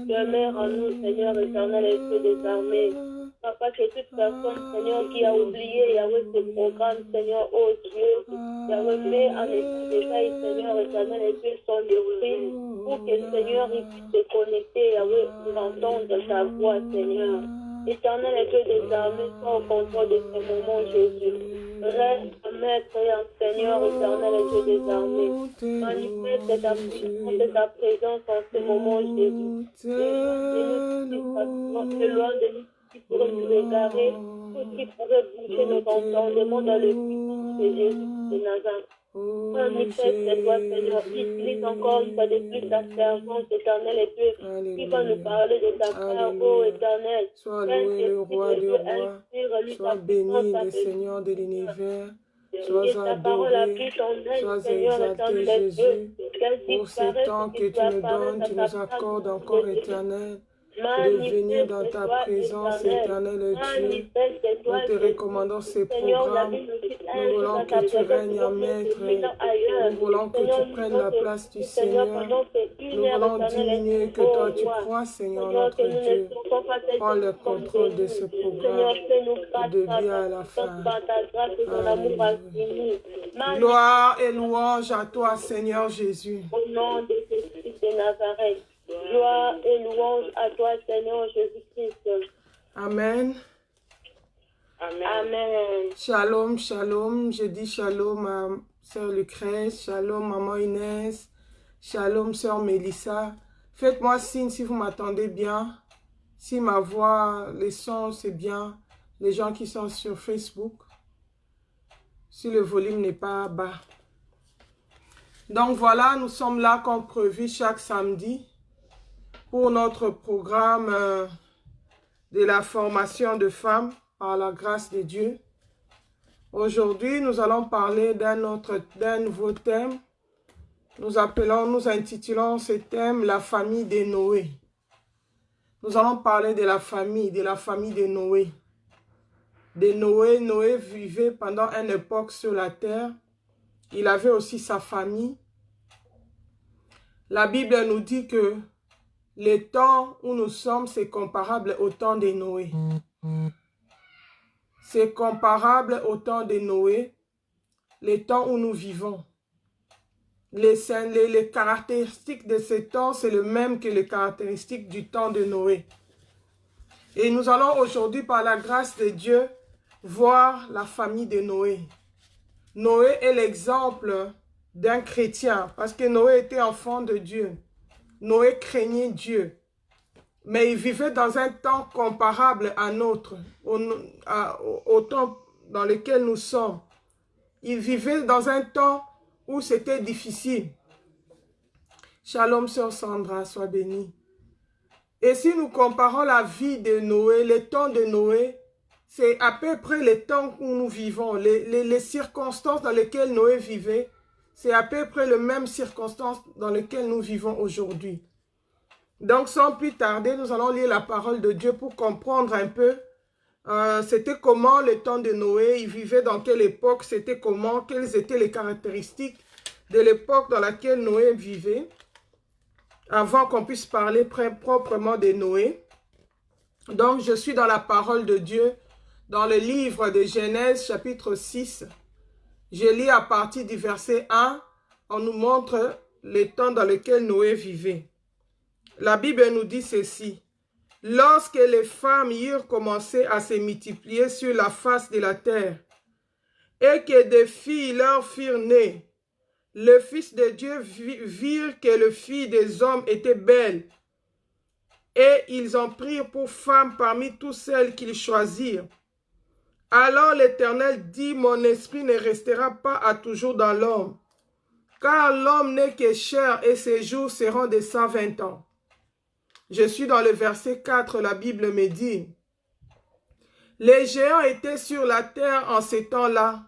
Demeure en nous, Seigneur éternel et Dieu des armées. Papa, que toute personne, Seigneur, qui a oublié, Yahweh, ce programme, Seigneur, oh Dieu, Yahweh, met en éveil, Seigneur éternel et Dieu, son esprit, pour que, Seigneur, il puisse se connecter, Yahweh, pour entendre ta voix, Seigneur. Éternel et Dieu des armées, sois au contrôle de ce moment, Jésus. Reste maître et Seigneur éternel et Dieu des armées. Manifeste ta puissance et ta présence en ce moment, Jésus. De loin de nous qui pourrait nous égarer, tout qui pourrait bouger nos entendements dans le puissance de Jésus de Nazareth. Manifeste-toi, Seigneur. Utilise encore une fois de plus ta servante éternelle et Dieu qui va nous parler de ta part, ô éternel. Sois loué le roi des rois, sois béni le Seigneur de l'univers, sois adoré, sois exalté Jésus, pour ce temps que tu nous donnes, tu nous accordes encore éternel, de venir dans ta présence éternelle Dieu. Nous te recommandons ces programmes. Nous voulons que tu règnes en maître. Nous voulons que tu prennes la place du Seigneur. Nous voulons diminuer que toi tu crois, Seigneur notre Dieu. Prends le contrôle de ce programme de début à la fin. Alléluia. Gloire et louange à toi, Seigneur Jésus. Au nom de Jésus de Nazareth. Gloire et louange à toi, Seigneur Jésus-Christ. Amen. Amen. Amen. Shalom, shalom. Je dis shalom à Sœur Lucrèce, shalom Maman Inès, shalom Sœur Mélissa. Faites-moi signe si vous m'entendez bien. Si ma voix, les sons, c'est bien. Les gens qui sont sur Facebook. Si le volume n'est pas bas. Donc voilà, nous sommes là comme prévu chaque samedi pour notre programme de la formation de femmes par la grâce de Dieu. Aujourd'hui, nous allons parler d'un nouveau thème. Nous intitulons ce thème la famille de Noé. Nous allons parler de la famille de Noé. Noé vivait pendant une époque sur la terre. Il avait aussi sa famille. La Bible nous dit que le temps où nous sommes, c'est comparable au temps de Noé. C'est comparable au temps de Noé, le temps où nous vivons. Les caractéristiques de ce temps, c'est le même que les caractéristiques du temps de Noé. Et nous allons aujourd'hui, par la grâce de Dieu, voir la famille de Noé. Noé est l'exemple d'un chrétien, parce que Noé était enfant de Dieu. Noé craignait Dieu, mais il vivait dans un temps comparable à notre, au temps dans lequel nous sommes. Il vivait dans un temps où c'était difficile. Shalom, Sœur Sandra, sois bénie. Et si nous comparons la vie de Noé, le temps de Noé, c'est à peu près le temps où nous vivons, les circonstances dans lesquelles Noé vivait, c'est à peu près les mêmes circonstances dans lesquelles nous vivons aujourd'hui. Donc, sans plus tarder, nous allons lire la parole de Dieu pour comprendre un peu c'était comment le temps de Noé, il vivait dans quelle époque, c'était comment, quelles étaient les caractéristiques de l'époque dans laquelle Noé vivait, avant qu'on puisse parler proprement de Noé. Donc, je suis dans la parole de Dieu, dans le livre de Genèse, chapitre 6. Je lis à partir du verset 1, on nous montre le temps dans lequel Noé vivait. La Bible nous dit ceci. Lorsque les femmes eurent commencé à se multiplier sur la face de la terre, et que des filles leur furent nées, le Fils de Dieu virent que les filles des hommes étaient belles, et ils en prirent pour femmes parmi toutes celles qu'ils choisirent. Alors l'Éternel dit, mon esprit ne restera pas à toujours dans l'homme, car l'homme n'est que chair et ses jours seront de 120 ans. Je suis dans le verset 4, la Bible me dit, les géants étaient sur la terre en ces temps-là,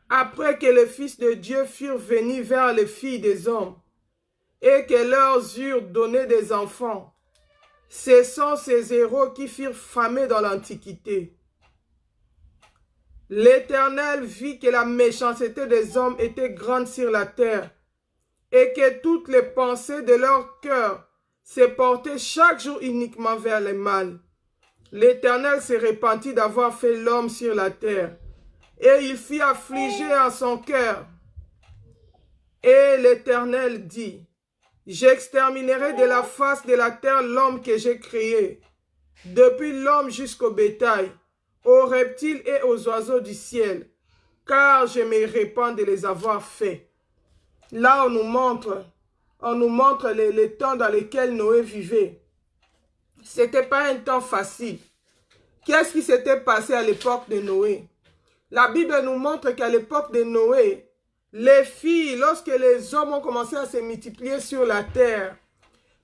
après que les fils de Dieu furent venus vers les filles des hommes, et que leurs eurent donné des enfants. Ce sont ces héros qui furent famés dans l'Antiquité. L'Éternel vit que la méchanceté des hommes était grande sur la terre, et que toutes les pensées de leur cœur se portait chaque jour uniquement vers le mal. L'Éternel se repentit d'avoir fait l'homme sur la terre, et il fit affliger en son cœur. Et l'Éternel dit, j'exterminerai de la face de la terre l'homme que j'ai créé, depuis l'homme jusqu'au bétail, aux reptiles et aux oiseaux du ciel, car je me répands de les avoir faits. Là, on nous montre les temps dans lesquels Noé vivait. Ce n'était pas un temps facile. Qu'est-ce qui s'était passé à l'époque de Noé? La Bible nous montre qu'à l'époque de Noé, les filles, lorsque les hommes ont commencé à se multiplier sur la terre,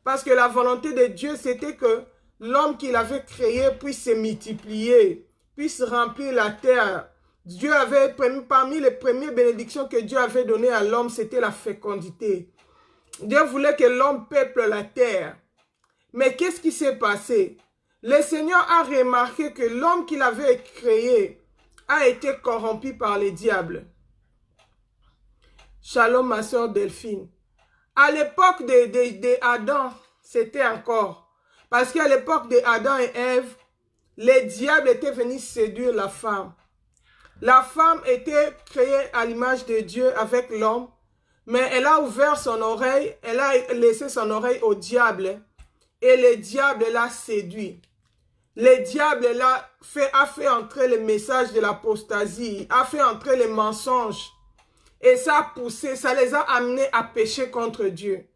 parce que la volonté de Dieu, c'était que l'homme qu'il avait créé puisse se multiplier, puisse remplir la terre. Dieu avait, parmi les premières bénédictions que Dieu avait données à l'homme, c'était la fécondité. Dieu voulait que l'homme peuple la terre. Mais qu'est-ce qui s'est passé? Le Seigneur a remarqué que l'homme qu'il avait créé a été corrompu par les diables. Shalom, ma soeur Delphine. À l'époque d'Adam, c'était encore. Parce qu'à l'époque d'Adam et Ève, les diables étaient venus séduire la femme. La femme était créée à l'image de Dieu avec l'homme, mais elle a ouvert son oreille, elle a laissé son oreille au diable, et le diable l'a séduit. Le diable a fait entrer le message de l'apostasie, a fait entrer les mensonges, et ça a poussé, ça les a amenés à pécher contre Dieu.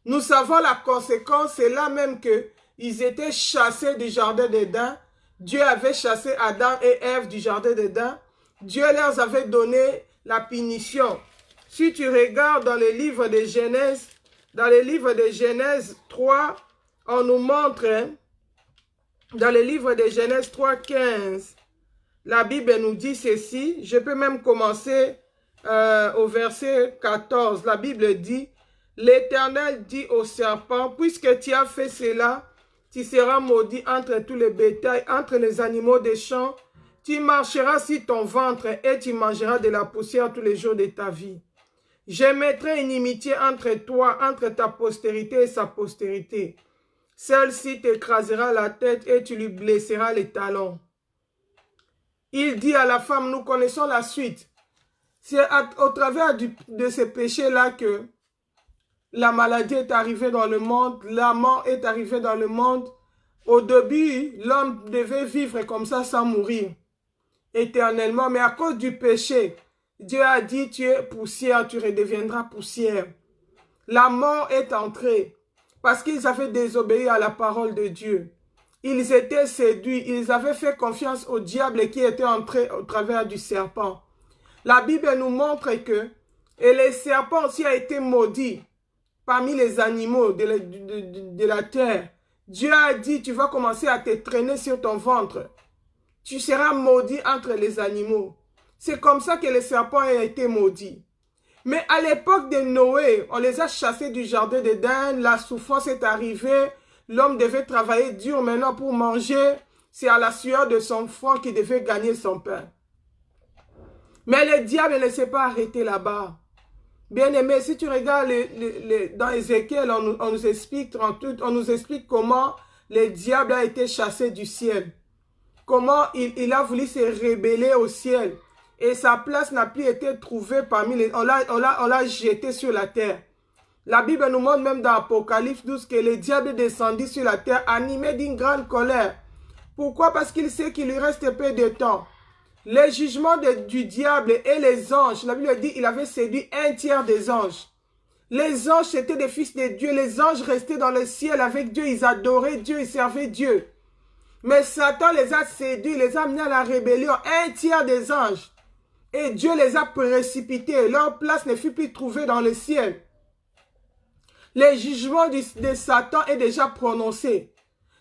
Nous savons la conséquence, c'est là même qu'ils étaient chassés du jardin d'Éden. Dieu avait chassé Adam et Ève du jardin d'Éden. Dieu leur avait donné la punition. Si tu regardes dans le livre de Genèse, dans le livre de Genèse 3, on nous montre, dans le livre de Genèse 3, 15, la Bible nous dit ceci. Je peux même commencer au verset 14. La Bible dit, l'Éternel dit au serpent, puisque tu as fait cela, tu seras maudit entre tous les bétails, entre les animaux des champs. Tu marcheras sur ton ventre et tu mangeras de la poussière tous les jours de ta vie. Je mettrai une inimitié entre toi, entre ta postérité et sa postérité. Celle-ci t'écrasera la tête et tu lui blesseras les talons. Il dit à la femme, nous connaissons la suite. C'est au travers de ce péché-là que la maladie est arrivée dans le monde, la mort est arrivée dans le monde. Au début, l'homme devait vivre comme ça sans mourir éternellement, mais à cause du péché, Dieu a dit, tu es poussière, tu redeviendras poussière. La mort est entrée parce qu'ils avaient désobéi à la parole de Dieu. Ils étaient séduits, ils avaient fait confiance au diable qui était entré au travers du serpent. La Bible nous montre que et le serpent aussi a été maudit parmi les animaux de la terre. Dieu a dit, tu vas commencer à te traîner sur ton ventre. Tu seras maudit entre les animaux. C'est comme ça que le serpent a été maudit. Mais à l'époque de Noé, on les a chassés du jardin d'Éden, la souffrance est arrivée, l'homme devait travailler dur maintenant pour manger, c'est à la sueur de son front qu'il devait gagner son pain. Mais le diable ne s'est pas arrêté là-bas. Bien aimé, si tu regardes dans Ézéchiel, on nous explique comment le diable a été chassé du ciel. Comment il a voulu se rebeller au ciel. Et sa place n'a plus été trouvée parmi les... On l'a jeté sur la terre. La Bible nous montre même dans Apocalypse 12 que le diable descendit sur la terre animé d'une grande colère. Pourquoi? Parce qu'il sait qu'il lui reste peu de temps. Les jugements du diable et les anges, la Bible dit qu'il avait séduit un tiers des anges. Les anges étaient des fils de Dieu. Les anges restaient dans le ciel avec Dieu. Ils adoraient Dieu, ils servaient Dieu. Mais Satan les a séduits, les a amenés à la rébellion. Un tiers des anges. Et Dieu les a précipités. Leur place ne fut plus trouvée dans le ciel. Le jugement de Satan est déjà prononcé.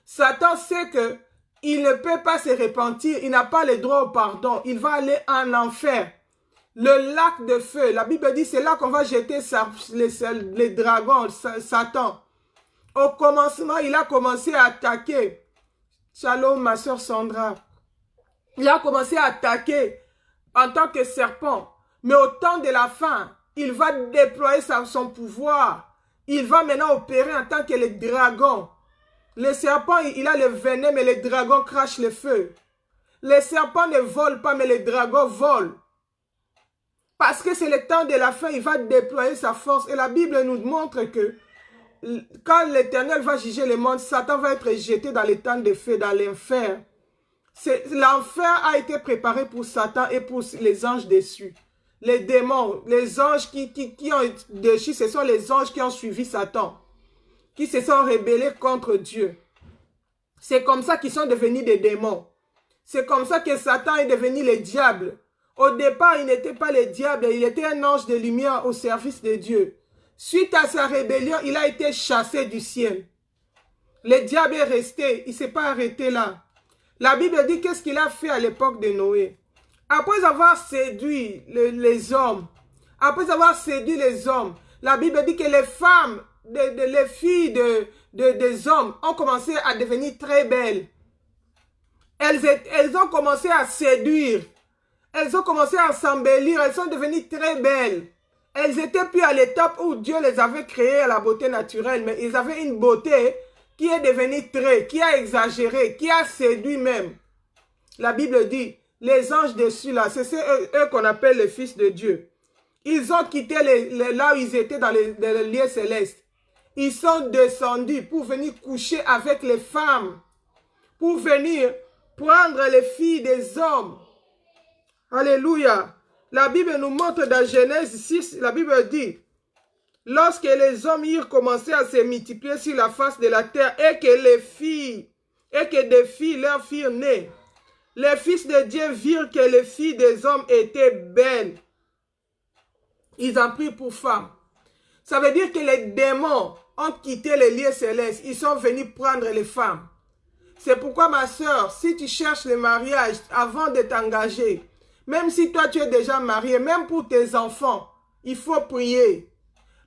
Satan sait que il ne peut pas se repentir. Il n'a pas le droit au pardon. Il va aller en enfer. Le lac de feu. La Bible dit c'est là qu'on va jeter les dragons, Satan. Au commencement, il a commencé à attaquer. Shalom, ma soeur Sandra. Il a commencé à attaquer en tant que serpent. Mais au temps de la fin, il va déployer son pouvoir. il va maintenant opérer en tant que le dragon. Le serpent, il a le venin, mais le dragon crache le feu. Les serpents ne volent pas, mais les dragons volent. Parce que c'est le temps de la fin, il va déployer sa force. Et la Bible nous montre que quand l'Éternel va juger le monde, Satan va être jeté dans les temps de feu, dans l'enfer. L'enfer a été préparé pour Satan et pour les anges déçus. Les démons, les anges qui ont déchu, ce sont les anges qui ont suivi Satan, qui se sont rebellés contre Dieu. C'est comme ça qu'ils sont devenus des démons. C'est comme ça que Satan est devenu le diable. Au départ, il n'était pas le diable, il était un ange de lumière au service de Dieu. Suite à sa rébellion, il a été chassé du ciel. Le diable est resté, il ne s'est pas arrêté là. La Bible dit qu'est-ce qu'il a fait à l'époque de Noé. Après avoir séduit les hommes, la Bible dit que les femmes, les filles des hommes ont commencé à devenir très belles. Elles ont commencé à séduire. Elles ont commencé à s'embellir. Elles sont devenues très belles. Elles n'étaient plus à l'étape où Dieu les avait créées à la beauté naturelle, mais ils avaient une beauté qui est devenue qui a exagéré, qui a séduit même. La Bible dit, les anges dessus là, c'est eux qu'on appelle les fils de Dieu. Ils ont quitté là où ils étaient dans les lieux célestes. Ils sont descendus pour venir coucher avec les femmes, pour venir prendre les filles des hommes. Alléluia. La Bible nous montre dans Genèse 6, la Bible dit, lorsque les hommes eurent commencé à se multiplier sur la face de la terre et que des filles leur firent nées, les fils de Dieu virent que les filles des hommes étaient belles. Ils en prirent pour femmes. Ça veut dire que les démons ont quitté les lieux célestes. Ils sont venus prendre les femmes. C'est pourquoi, ma soeur, si tu cherches le mariage avant de t'engager, même si toi tu es déjà marié, même pour tes enfants, il faut prier.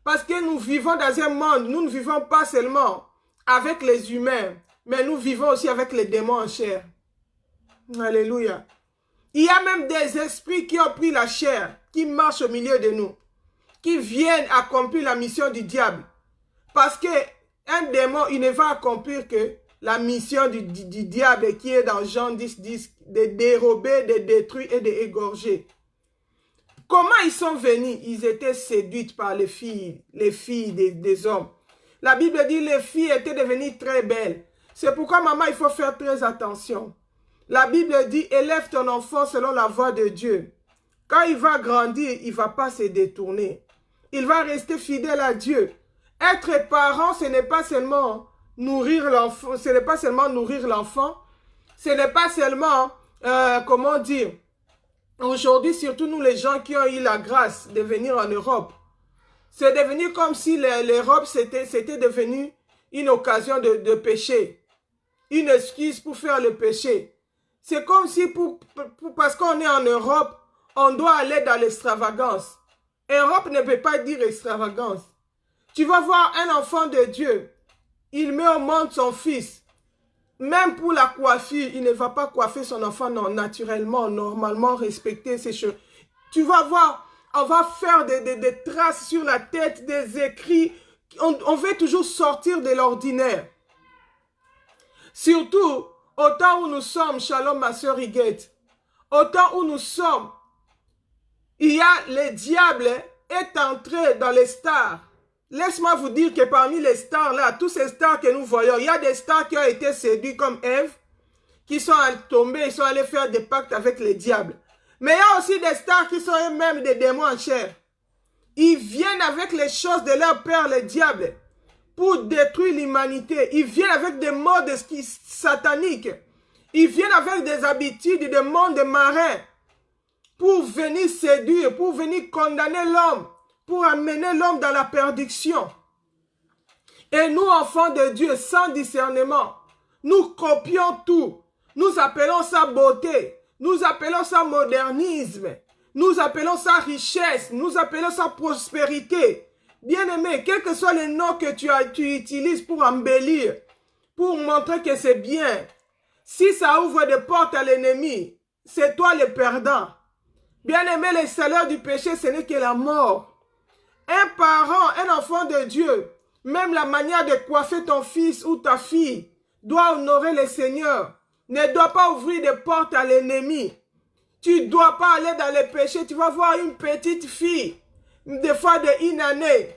Parce que nous vivons dans un monde, nous ne vivons pas seulement avec les humains, mais nous vivons aussi avec les démons en chair. Alléluia. Il y a même des esprits qui ont pris la chair, qui marchent au milieu de nous, qui viennent accomplir la mission du diable. Parce qu'un démon, il ne va accomplir que la mission du diable qui est dans Jean 10, 10, de dérober, de détruire et d'égorger. Comment ils sont venus? Ils étaient séduites par les filles des hommes. La Bible dit les filles étaient devenues très belles. C'est pourquoi, maman, il faut faire très attention. La Bible dit, élève ton enfant selon la voie de Dieu. Quand il va grandir, il ne va pas se détourner. Il va rester fidèle à Dieu. Être parent, ce n'est pas seulement nourrir l'enfant, ce n'est pas seulement, comment dire, aujourd'hui, surtout nous les gens qui ont eu la grâce de venir en Europe, c'est devenu comme si l'Europe c'était devenu une occasion de péché, une excuse pour faire le péché. C'est comme si parce qu'on est en Europe, on doit aller dans l'extravagance. Europe ne peut pas dire extravagance. Tu vas voir un enfant de Dieu, il met au monde son fils. Même pour la coiffure, il ne va pas coiffer son enfant naturellement, normalement, respecter ses cheveux. Tu vas voir, on va faire des traces sur la tête, des écrits. On veut toujours sortir de l'ordinaire. Surtout, au temps où nous sommes, shalom ma soeur Riguette, au temps où nous sommes, il y a le diable est entré dans les stars. Laisse-moi vous dire que parmi les stars là, tous ces stars que nous voyons, il y a des stars qui ont été séduits comme Ève, qui sont tombés, ils sont allés faire des pactes avec les diables. Mais il y a aussi des stars qui sont eux-mêmes des démons en chair. Ils viennent avec les choses de leur père, le diable, pour détruire l'humanité. Ils viennent avec des modes sataniques. Ils viennent avec des habitudes de monde marin pour venir séduire, pour venir condamner l'homme, pour amener l'homme dans la perdition. Et nous, enfants de Dieu, sans discernement, nous copions tout. Nous appelons ça beauté. Nous appelons ça modernisme. Nous appelons ça richesse. Nous appelons ça prospérité. Bien-aimé, quel que soit le nom que tu utilises pour embellir, pour montrer que c'est bien, si ça ouvre des portes à l'ennemi, c'est toi le perdant. Bien-aimé, le salaire du péché, ce n'est que la mort. Un parent, un enfant de Dieu, Même la manière de coiffer ton fils ou ta fille doit honorer le Seigneur. Ne doit pas ouvrir des portes à l'ennemi. Tu ne dois pas aller dans les péchés. Tu vas voir une petite fille, des fois de 1 année,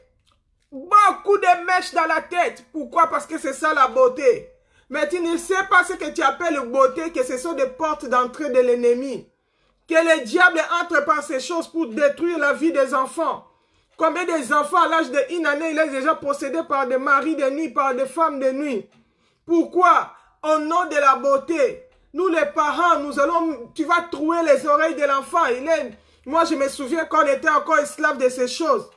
beaucoup de mèches dans la tête. Pourquoi? Parce que c'est ça la beauté. Mais tu ne sais pas ce que tu appelles beauté, que ce sont des portes d'entrée de l'ennemi. Que le diable entre par ces choses pour détruire la vie des enfants. Combien des enfants à l'âge de 1 année, il est déjà possédé par des maris de nuit, par des femmes de nuit. Pourquoi? Au nom de la beauté. Nous les parents, tu vas trouer les oreilles de l'enfant. Moi je me souviens qu'on était encore esclaves de ces choses.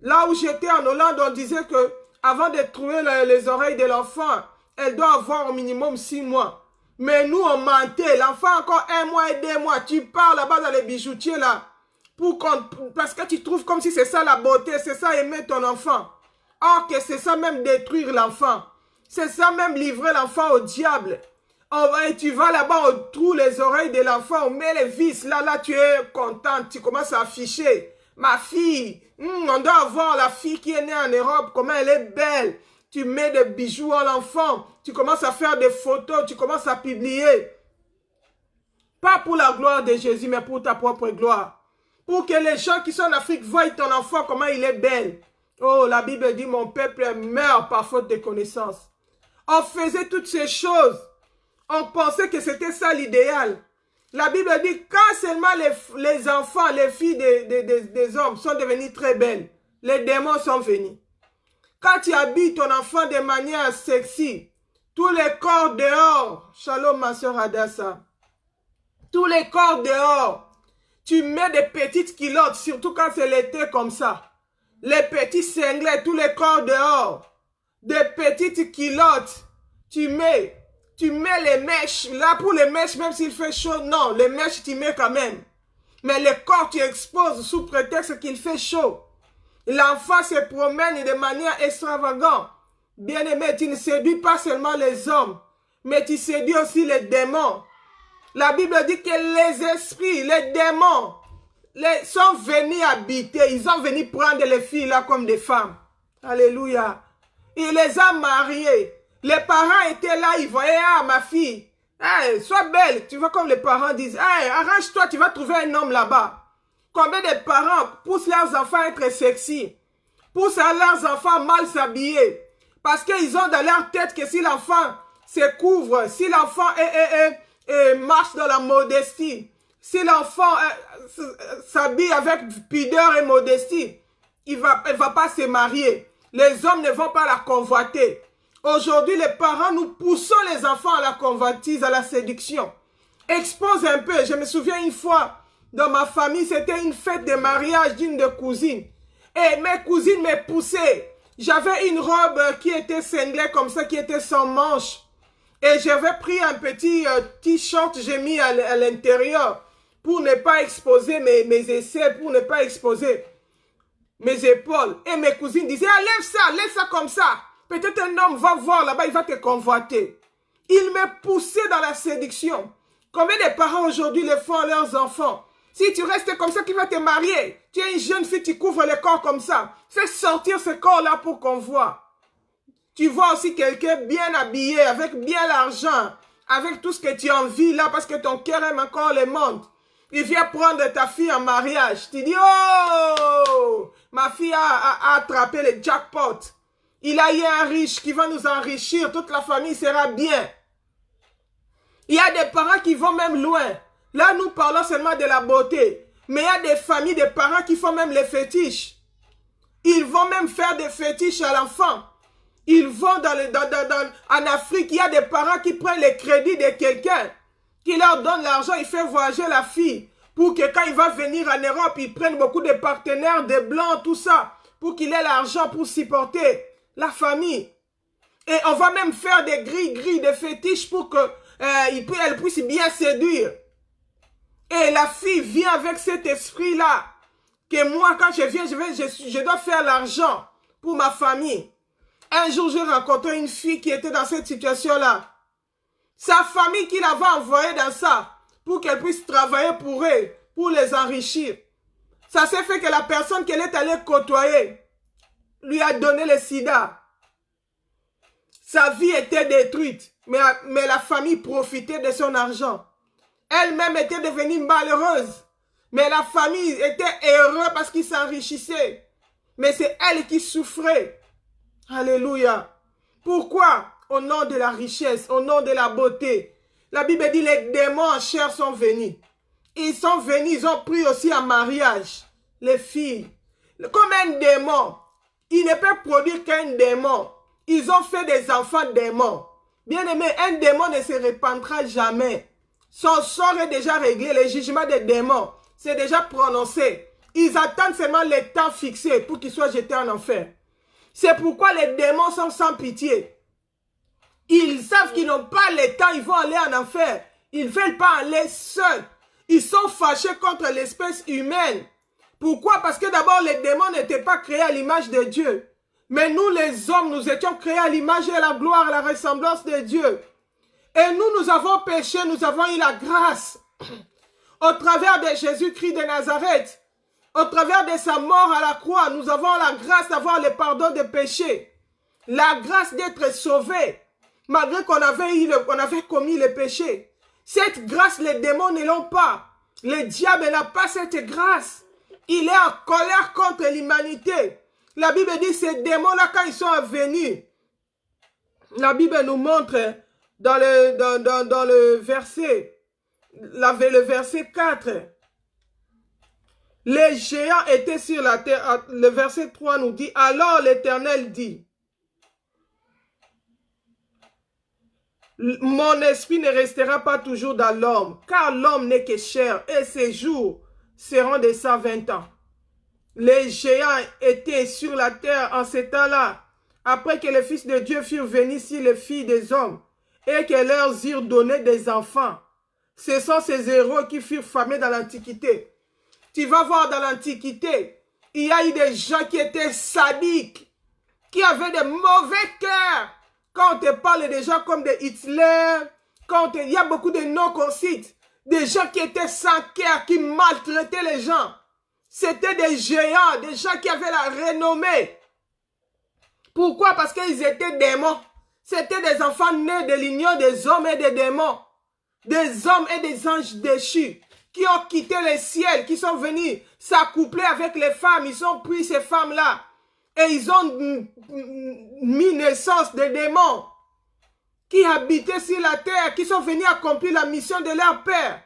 Là où j'étais en Hollande, on disait que avant de trouer les oreilles de l'enfant, elle doit avoir au minimum 6 mois. Mais nous, on mentait. L'enfant encore 1 mois et 2 mois. Tu pars là-bas dans les bijoutiers là. Parce que tu trouves comme si c'est ça la beauté. C'est ça aimer ton enfant. Or que c'est ça même détruire l'enfant. C'est ça même livrer l'enfant au diable. Et tu vas là-bas, on trouve les oreilles de l'enfant. On met les vis. Là, tu es contente. Tu commences à afficher. Ma fille. On doit avoir la fille qui est née en Europe. Comment elle est belle. Tu mets des bijoux à l'enfant. Tu commences à faire des photos. Tu commences à publier. Pas pour la gloire de Jésus, mais pour ta propre gloire. Pour que les gens qui sont en Afrique voient ton enfant, comment il est belle. Oh, la Bible dit, mon peuple meurt par faute de connaissance. On faisait toutes ces choses. On pensait que c'était ça l'idéal. La Bible dit, quand seulement les enfants, les filles des hommes sont devenus très belles, les démons sont venus. Quand tu habilles ton enfant de manière sexy, tous les corps dehors, shalom ma soeur Adassa, tous les corps dehors, tu mets des petites culottes, surtout quand c'est l'été comme ça. Les petits cinglés, tous les corps dehors, des petites culottes, tu mets les mèches. Là, pour les mèches, même s'il fait chaud, non, les mèches, tu mets quand même. Mais le corps, tu exposes sous prétexte qu'il fait chaud. L'enfant se promène de manière extravagante. Bien-aimé, tu ne séduis pas seulement les hommes, mais tu séduis aussi les démons. La Bible dit que les esprits, les démons, sont venus habiter. Ils sont venus prendre les filles là comme des femmes. Alléluia. Il les a mariées. Les parents étaient là, ils voyaient, ah, ma fille, hey, sois belle. Tu vois comme les parents disent, hey, arrange-toi, tu vas trouver un homme là-bas. Combien de parents poussent leurs enfants à être sexy, poussent leurs enfants à mal s'habiller, parce qu'ils ont dans leur tête que si l'enfant se couvre, si l'enfant marche dans la modestie, si l'enfant s'habille avec pudeur et modestie, il va pas se marier. Les hommes ne vont pas la convoiter. Aujourd'hui, les parents, nous poussons les enfants à la convoitise, à la séduction. Expose un peu. Je me souviens une fois, dans ma famille, c'était une fête de mariage d'une de cousines. Et mes cousines me poussaient. J'avais une robe qui était cinglée comme ça, qui était sans manches. Et j'avais pris un petit t-shirt, j'ai mis à l'intérieur pour ne pas exposer mes aisselles, pour ne pas exposer mes épaules. Et mes cousines disaient, ah, lève ça comme ça. Peut-être un homme va voir là-bas, il va te convoiter. Il me poussait dans la séduction. Combien de parents aujourd'hui le font à leurs enfants? Si tu restes comme ça, qui va te marier? Tu es une jeune fille, tu couvres le corps comme ça. Fais sortir ce corps-là pour qu'on voit. Tu vois aussi quelqu'un bien habillé, avec bien l'argent, avec tout ce que tu envies là, parce que ton cœur aime encore le monde. Il vient prendre ta fille en mariage. Tu dis, oh, ma fille a attrapé le jackpot. Il a eu un riche qui va nous enrichir. Toute la famille sera bien. Il y a des parents qui vont même loin. Là, nous parlons seulement de la beauté. Mais il y a des familles, des parents qui font même les fétiches. Ils vont même faire des fétiches à l'enfant. Ils vont en Afrique, il y a des parents qui prennent les crédits de quelqu'un, qui leur donne l'argent, il fait voyager la fille, pour que quand il va venir en Europe, ils prennent beaucoup de partenaires, des blancs, tout ça, pour qu'il ait l'argent pour supporter la famille. Et on va même faire des grilles, des fétiches pour qu'elle puisse bien séduire. Et la fille vient avec cet esprit-là, que moi, quand je viens, je dois faire l'argent pour ma famille. Un jour, j'ai rencontré une fille qui était dans cette situation-là. Sa famille qui l'avait envoyée dans ça, pour qu'elle puisse travailler pour eux, pour les enrichir. Ça s'est fait que la personne qu'elle est allée côtoyer, lui a donné le sida. Sa vie était détruite, mais la famille profitait de son argent. Elle-même était devenue malheureuse, mais la famille était heureuse parce qu'il s'enrichissait. Mais c'est elle qui souffrait. Alléluia. Pourquoi? Au nom de la richesse, au nom de la beauté. La Bible dit les démons en chair sont venus. Ils sont venus, ils ont pris aussi en mariage les filles. Comme un démon, il ne peut produire qu'un démon. Ils ont fait des enfants démons. Bien aimé, un démon ne se répandra jamais. Son sort est déjà réglé, le jugement des démons, c'est déjà prononcé. Ils attendent seulement le temps fixé pour qu'ils soient jetés en enfer. C'est pourquoi les démons sont sans pitié. Ils savent qu'ils n'ont pas le temps, ils vont aller en enfer. Ils ne veulent pas aller seuls. Ils sont fâchés contre l'espèce humaine. Pourquoi? Parce que d'abord, les démons n'étaient pas créés à l'image de Dieu. Mais nous, les hommes, nous étions créés à l'image et à la gloire, à la ressemblance de Dieu. Et nous avons péché, nous avons eu la grâce. Au travers de Jésus-Christ de Nazareth, au travers de sa mort à la croix, nous avons la grâce d'avoir le pardon des péchés. La grâce d'être sauvés, malgré qu'on avait commis le péché. Cette grâce, les démons ne l'ont pas. Le diable n'a pas cette grâce. Il est en colère contre l'humanité. La Bible dit, ces démons-là, quand ils sont venus, la Bible nous montre dans le verset, le verset 4, les géants étaient sur la terre. Le verset 3 nous dit, alors l'Éternel dit, mon esprit ne restera pas toujours dans l'homme, car l'homme n'est que chair, et ses jours seront de 120 ans. Les géants étaient sur la terre en ce temps-là, après que les fils de Dieu furent venus sur les filles des hommes, et que leur eurent donné des enfants. Ce sont ces héros qui furent famés dans l'Antiquité. Tu vas voir dans l'Antiquité, il y a eu des gens qui étaient sadiques, qui avaient des mauvais cœurs. Quand on te parle des gens comme des Hitler, il y a beaucoup de noms qu'on cite, des gens qui étaient sans cœur, qui maltraitaient les gens. C'était des géants, des gens qui avaient la renommée. Pourquoi? Parce qu'ils étaient démons. C'était des enfants nés de l'union des hommes et des démons. Des hommes et des anges déchus qui ont quitté le ciel, qui sont venus s'accoupler avec les femmes. Ils ont pris ces femmes-là et ils ont mis naissance des démons qui habitaient sur la terre, qui sont venus accomplir la mission de leur père.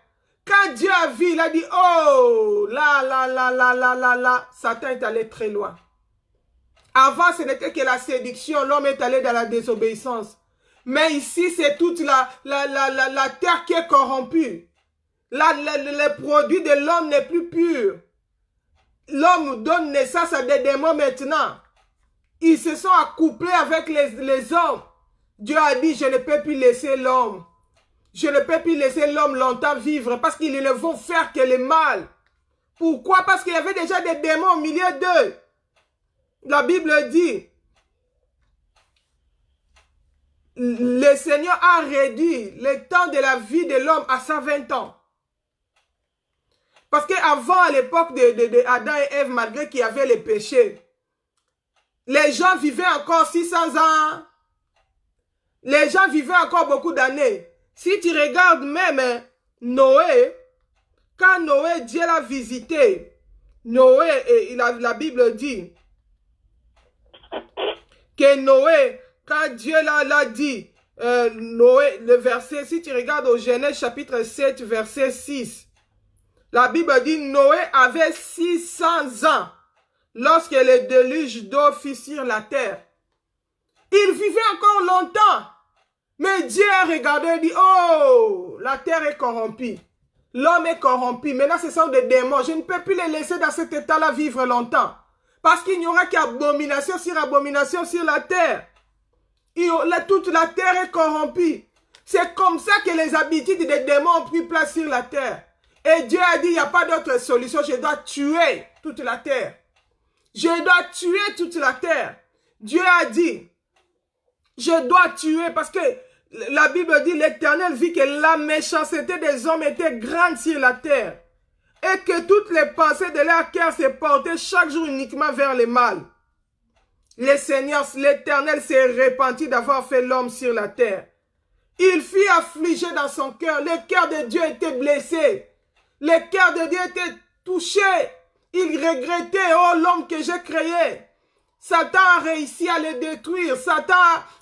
Quand Dieu a vu, il a dit, oh, là, Satan est allé très loin. Avant, ce n'était que la séduction, l'homme est allé dans la désobéissance. Mais ici, c'est toute la terre qui est corrompue. Le produit de l'homme n'est plus pur. L'homme donne naissance à des démons maintenant. Ils se sont accouplés avec les hommes. Dieu a dit, je ne peux plus laisser l'homme. Je ne peux plus laisser l'homme longtemps vivre parce qu'ils ne vont faire que le mal. Pourquoi? Parce qu'il y avait déjà des démons au milieu d'eux. La Bible dit, le Seigneur a réduit le temps de la vie de l'homme à 120 ans. Parce qu'avant, à l'époque de Adam et Ève, malgré qu'il y avait les péchés, les gens vivaient encore 600 ans. Les gens vivaient encore beaucoup d'années. Si tu regardes même Noé, quand Noé, Dieu l'a visité, Noé, la Bible dit que Noé, quand Dieu l'a dit, Noé, le verset, si tu regardes au Genèse chapitre 7, verset 6, la Bible dit Noé avait 600 ans lorsque le déluge d'eau fut sur la terre. Il vivait encore longtemps. Mais Dieu a regardé et dit, oh, la terre est corrompue. L'homme est corrompu. Maintenant, ce sont des démons. Je ne peux plus les laisser dans cet état-là vivre longtemps. Parce qu'il n'y aura qu'abomination sur la terre. Toute la terre est corrompue. C'est comme ça que les habitudes des démons ont pris place sur la terre. Et Dieu a dit, il n'y a pas d'autre solution. Je dois tuer toute la terre. Je dois tuer toute la terre. Dieu a dit, je dois tuer parce que la Bible dit, l'Éternel vit que la méchanceté des hommes était grande sur la terre et que toutes les pensées de leur cœur se portaient chaque jour uniquement vers le mal. le Seigneur, l'Éternel s'est repenti d'avoir fait l'homme sur la terre. Il fut affligé dans son cœur. Le cœur de Dieu était blessé. Le cœur de Dieu était touché. Il regrettait, oh, l'homme que j'ai créé. Satan a réussi à le détruire. Satan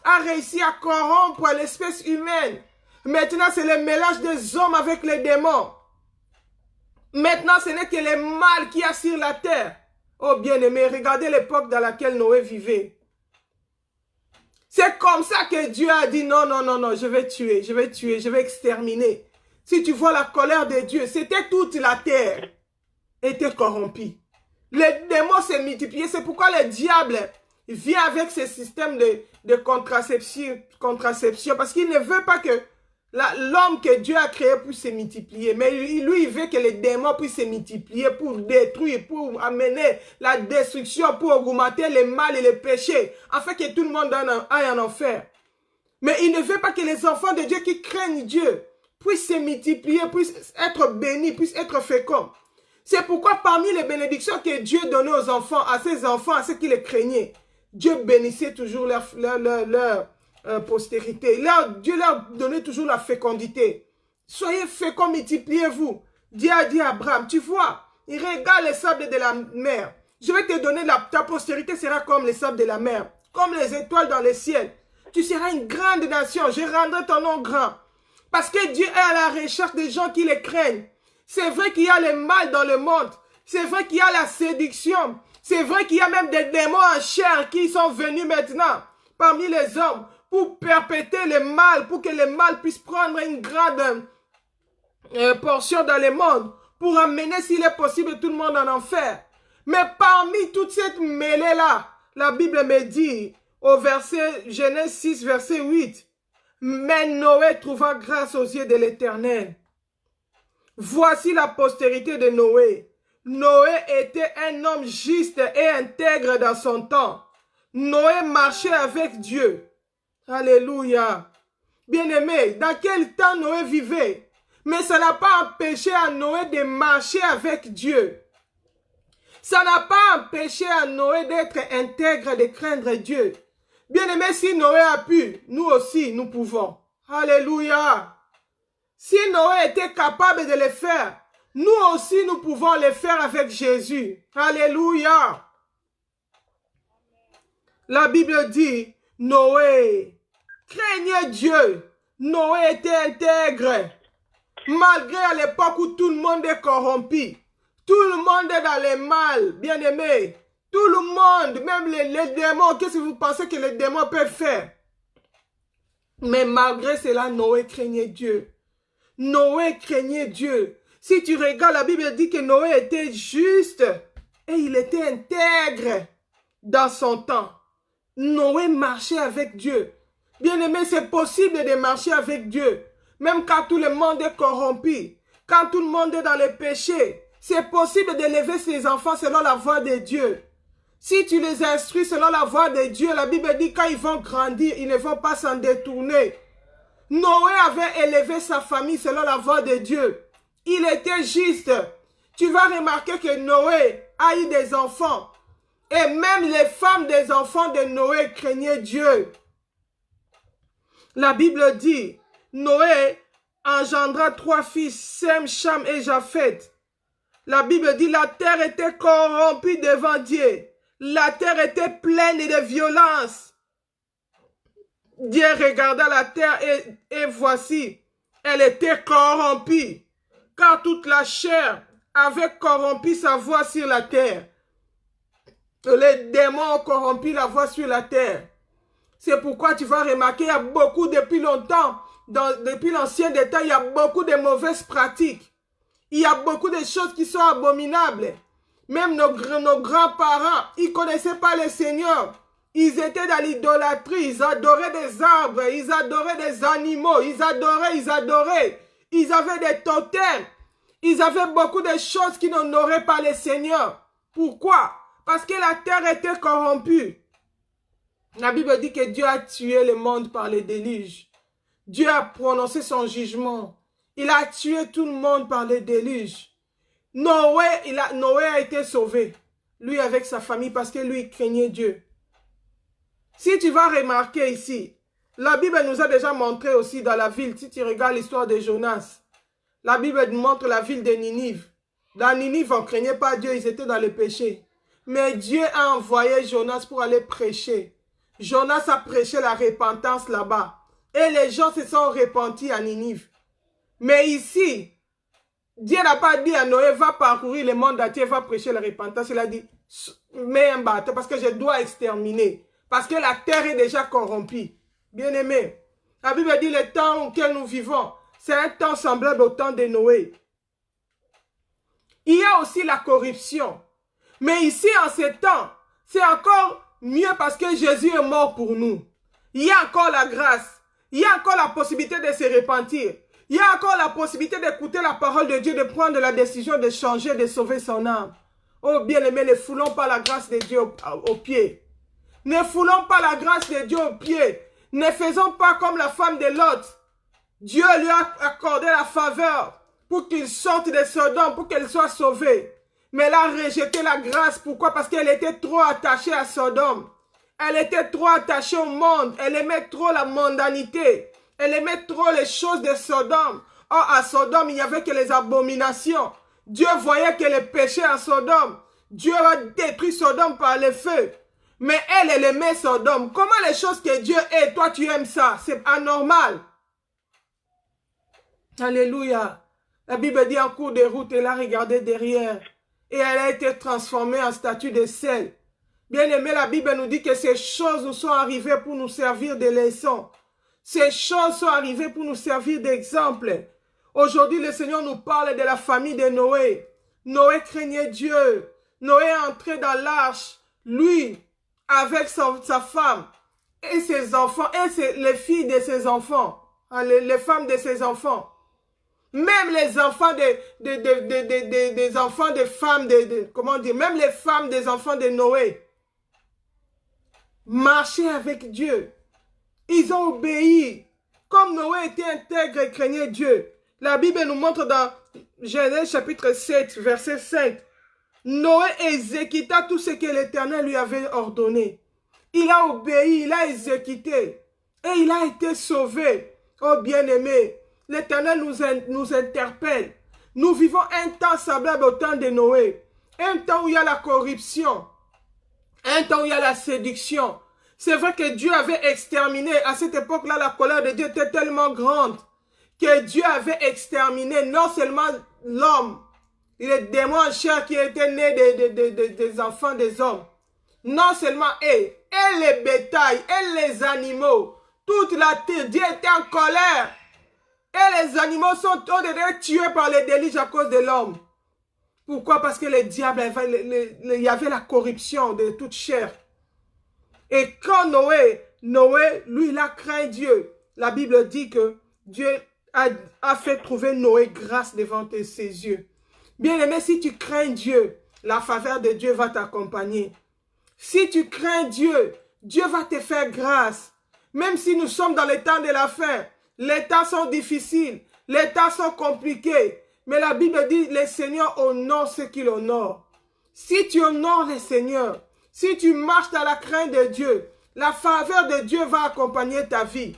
a réussi à corrompre l'espèce humaine. Maintenant, c'est le mélange des hommes avec les démons. Maintenant, ce n'est que le mal qui a sur la terre. Oh bien-aimé, regardez l'époque dans laquelle Noé vivait. C'est comme ça que Dieu a dit non, non, non, non, je vais tuer, je vais exterminer. Si tu vois la colère de Dieu, c'était toute la terre était corrompue. Les démons s'est multiplié. C'est pourquoi le diable vient avec ce système de contraception parce qu'il ne veut pas que l'homme que Dieu a créé puisse se multiplier. Mais lui, il veut que les démons puissent se multiplier pour détruire, pour amener la destruction, pour augmenter le mal et le péché, afin que tout le monde aille en enfer. Mais il ne veut pas que les enfants de Dieu qui craignent Dieu puissent se multiplier, puissent être bénis, puissent être féconds. C'est pourquoi parmi les bénédictions que Dieu donnait aux enfants, à ses enfants, à ceux qui les craignaient, Dieu bénissait toujours leur postérité. Dieu leur donnait toujours la fécondité. Soyez féconds, multipliez-vous. Dieu a dit à Abraham, tu vois, il regarde les sables de la mer. Je vais te donner ta postérité sera comme les sables de la mer, comme les étoiles dans le ciel. Tu seras une grande nation, je rendrai ton nom grand. Parce que Dieu est à la recherche des gens qui les craignent. C'est vrai qu'il y a le mal dans le monde. C'est vrai qu'il y a la séduction. C'est vrai qu'il y a même des démons en chair qui sont venus maintenant parmi les hommes pour perpétrer le mal, pour que le mal puisse prendre une grande portion dans le monde, pour amener, s'il est possible, tout le monde en enfer. Mais parmi toute cette mêlée-là, la Bible me dit, au verset Genèse 6, verset 8, « Mais Noé trouva grâce aux yeux de l'Éternel. » Voici la postérité de Noé. Noé était un homme juste et intègre dans son temps. Noé marchait avec Dieu. Alléluia. Bien-aimé, dans quel temps Noé vivait? Mais ça n'a pas empêché à Noé de marcher avec Dieu. Ça n'a pas empêché à Noé d'être intègre, de craindre Dieu. Bien-aimé, si Noé a pu, nous aussi, nous pouvons. Alléluia. Si Noé était capable de le faire, nous aussi, nous pouvons le faire avec Jésus. Alléluia. La Bible dit, Noé craignait Dieu. Noé était intègre. Malgré à l'époque où tout le monde est corrompu. Tout le monde est dans le mal, bien aimé. Tout le monde, même les démons, qu'est-ce que vous pensez que les démons peuvent faire? Mais malgré cela, Noé craignait Dieu. Noé craignait Dieu. Si tu regardes, la Bible dit que Noé était juste et il était intègre dans son temps. Noé marchait avec Dieu. Bien-aimé, c'est possible de marcher avec Dieu. Même quand tout le monde est corrompu, quand tout le monde est dans le péché, c'est possible d'élever ses enfants selon la voie de Dieu. Si tu les instruis selon la voie de Dieu, la Bible dit quand ils vont grandir, ils ne vont pas s'en détourner. Noé avait élevé sa famille selon la voie de Dieu. Il était juste. Tu vas remarquer que Noé a eu des enfants. Et même les femmes des enfants de Noé craignaient Dieu. La Bible dit, Noé engendra 3 fils, Sem, Cham et Japheth. La Bible dit, la terre était corrompue devant Dieu. La terre était pleine de violence. Dieu regarda la terre et voici, elle était corrompue, car toute la chair avait corrompu sa voie sur la terre. Les démons ont corrompu la voie sur la terre. C'est pourquoi tu vas remarquer, il y a beaucoup depuis longtemps, depuis l'ancien temps, il y a beaucoup de mauvaises pratiques. Il y a beaucoup de choses qui sont abominables. Même nos grands-parents, ils ne connaissaient pas le Seigneur. Ils étaient dans l'idolâtrie, ils adoraient des arbres, ils adoraient des animaux, ils adoraient. Ils avaient des totems. Ils avaient beaucoup de choses qui n'honoraient pas le Seigneur. Pourquoi? Parce que la terre était corrompue. La Bible dit que Dieu a tué le monde par le déluge. Dieu a prononcé son jugement. Il a tué tout le monde par le déluge. Noé a été sauvé. Lui avec sa famille parce que lui il craignait Dieu. Si tu vas remarquer ici, la Bible nous a déjà montré aussi dans la ville, si tu regardes l'histoire de Jonas, la Bible nous montre la ville de Ninive. Dans Ninive, on ne craignait pas Dieu, ils étaient dans le péché. Mais Dieu a envoyé Jonas pour aller prêcher. Jonas a prêché la repentance là-bas. Et les gens se sont repentis à Ninive. Mais ici, Dieu n'a pas dit à Noé, va parcourir le monde entier, va prêcher la repentance. Il a dit, mets un bateau parce que je dois exterminer. Parce que la terre est déjà corrompue. Bien-aimé, la Bible dit le temps auquel nous vivons, c'est un temps semblable au temps de Noé. Il y a aussi la corruption. Mais ici, en ce temps, c'est encore mieux parce que Jésus est mort pour nous. Il y a encore la grâce. Il y a encore la possibilité de se repentir. Il y a encore la possibilité d'écouter la parole de Dieu, de prendre la décision de changer, de sauver son âme. Oh bien-aimé, ne foulons pas la grâce de Dieu au pied. Ne foulons pas la grâce de Dieu au pied. Ne faisons pas comme la femme de Lot. Dieu lui a accordé la faveur pour qu'il sorte de Sodome, pour qu'elle soit sauvée. Mais elle a rejeté la grâce. Pourquoi? Parce qu'elle était trop attachée à Sodome. Elle était trop attachée au monde. Elle aimait trop la mondanité. Elle aimait trop les choses de Sodome. Or, à Sodome, il n'y avait que les abominations. Dieu voyait que les péchés à Sodome. Dieu a détruit Sodome par le feu. Mais elle aimait Sodome. Comment les choses que Dieu aime, toi tu aimes ça? C'est anormal. Alléluia. La Bible dit en cours de route, elle a regardé derrière. Et elle a été transformée en statue de sel. Bien aimé, la Bible nous dit que ces choses nous sont arrivées pour nous servir de leçons. Ces choses sont arrivées pour nous servir d'exemple. Aujourd'hui, le Seigneur nous parle de la famille de Noé. Noé craignait Dieu. Noé est entré dans l'arche. Lui, avec sa femme et ses enfants, et les filles de ses enfants, les femmes de ses enfants. Même les enfants des enfants des femmes, comment dire, même les femmes des enfants de Noé marchaient avec Dieu. Ils ont obéi. Comme Noé était intègre et craignait Dieu. La Bible nous montre dans Genèse chapitre 7, verset 5. Noé exécuta tout ce que l'Éternel lui avait ordonné. Il a obéi, il a exécuté. Et il a été sauvé. Oh bien-aimé, l'Éternel nous interpelle. Nous vivons un temps semblable au temps de Noé. Un temps où il y a la corruption. Un temps où il y a la séduction. C'est vrai que Dieu avait exterminé. À cette époque-là, la colère de Dieu était tellement grande que Dieu avait exterminé non seulement l'homme, les démons en chair qui étaient nés des enfants des hommes. Non seulement eux, et les bétails, et les animaux. Toute la terre, Dieu était en colère. Et les animaux sont tués par les déluges à cause de l'homme. Pourquoi? Parce que le diable, il y avait la corruption de toute chair. Et quand Noé, lui, il a craint Dieu. La Bible dit que Dieu a fait trouver Noé grâce devant ses yeux. Bien aimé, si tu crains Dieu, la faveur de Dieu va t'accompagner. Si tu crains Dieu, Dieu va te faire grâce. Même si nous sommes dans les temps de la fin, les temps sont difficiles, les temps sont compliqués. Mais la Bible dit, le Seigneur honore ceux qui l'honorent. Si tu honores le Seigneur, si tu marches dans la crainte de Dieu, la faveur de Dieu va accompagner ta vie.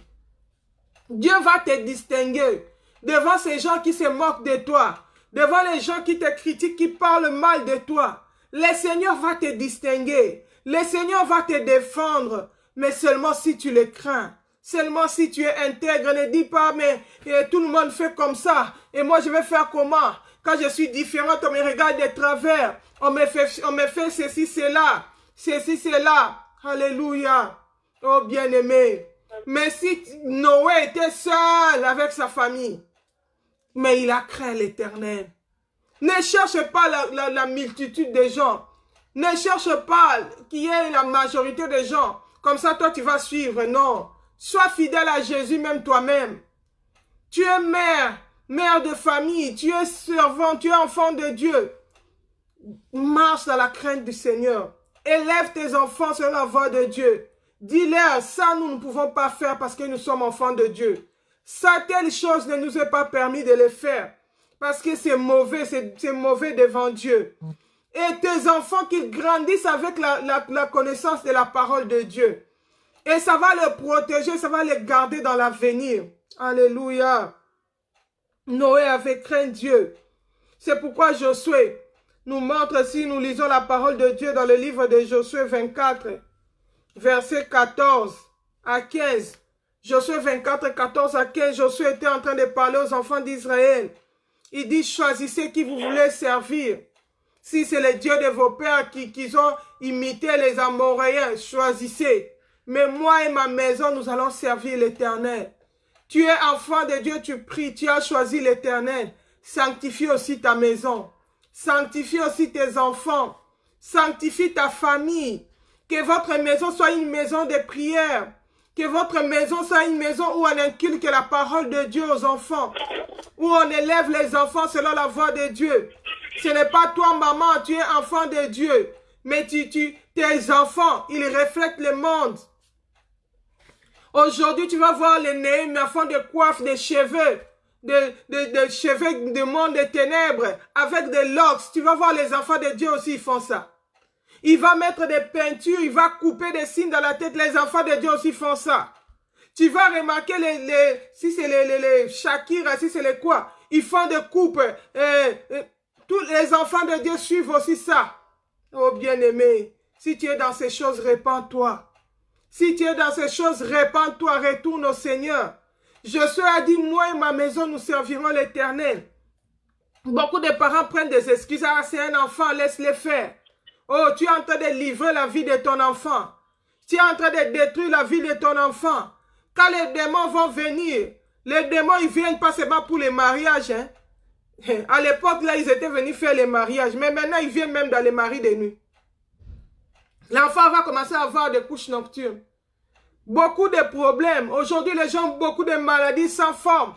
Dieu va te distinguer devant ces gens qui se moquent de toi, devant les gens qui te critiquent, qui parlent mal de toi. Le Seigneur va te distinguer. Le Seigneur va te défendre, mais seulement si tu le crains. Seulement si tu es intègre. Ne dis pas, mais tout le monde fait comme ça. Et moi, je vais faire comment? Quand je suis différente, on me regarde de travers. On me fait ceci, cela. Ceci, cela. Alléluia. Oh, bien-aimé. Mais si Noé était seul avec sa famille, mais il a craint l'Éternel. Ne cherche pas la multitude de gens. Ne cherche pas qu'il y ait la majorité de gens. Comme ça, toi, tu vas suivre. Non. Sois fidèle à Jésus, même toi-même. Tu es mère de famille. Tu es servant, tu es enfant de Dieu. Marche dans la crainte du Seigneur. Élève tes enfants sur la voie de Dieu. Dis-leur, ça, nous ne pouvons pas faire parce que nous sommes enfants de Dieu. Ça, telle chose ne nous est pas permis de le faire. Parce que c'est mauvais devant Dieu. Et tes enfants qu'ils grandissent avec la connaissance de la parole de Dieu. Et ça va le protéger, ça va le garder dans l'avenir. Alléluia. Noé avait craint Dieu. C'est pourquoi Josué nous montre, si nous lisons la parole de Dieu dans le livre de Josué 24, verset 14 à 15. Josué 24, 14 à 15, Josué était en train de parler aux enfants d'Israël. Il dit, choisissez qui vous voulez servir. Si c'est le Dieu de vos pères qui ont imité les Amoréens, choisissez. Mais moi et ma maison, nous allons servir l'Éternel. Tu es enfant de Dieu, tu pries, tu as choisi l'Éternel. Sanctifie aussi ta maison. Sanctifie aussi tes enfants. Sanctifie ta famille. Que votre maison soit une maison de prière. Que votre maison soit une maison où on inculque la parole de Dieu aux enfants. Où on élève les enfants selon la voix de Dieu. Ce n'est pas toi, maman, tu es enfant de Dieu. Mais tes enfants, ils reflètent le monde. Aujourd'hui, tu vas voir les Néhémies à fond de coiffe, des cheveux, de cheveux de monde des ténèbres, avec des locks. Tu vas voir les enfants de Dieu aussi, ils font ça. Il va mettre des peintures, il va couper des signes dans la tête. Les enfants de Dieu aussi font ça. Tu vas remarquer si c'est les Shakira, si c'est les quoi, ils font des coupes. Tous les enfants de Dieu suivent aussi ça. Oh bien-aimé, si tu es dans ces choses, répands-toi. Si tu es dans ces choses, répands-toi, retourne au Seigneur. Josué a dit, moi et ma maison, nous servirons l'Éternel. Beaucoup de parents prennent des excuses. Ah, c'est un enfant, laisse-les faire. Oh, tu es en train de livrer la vie de ton enfant. Tu es en train de détruire la vie de ton enfant. Quand les démons vont venir, les démons, ils viennent pas seulement pour les mariages. Hein. À l'époque, là, ils étaient venus faire les mariages. Mais maintenant, ils viennent même dans les maris de nuit. L'enfant va commencer à avoir des couches nocturnes. Beaucoup de problèmes. Aujourd'hui, les gens ont beaucoup de maladies sans forme.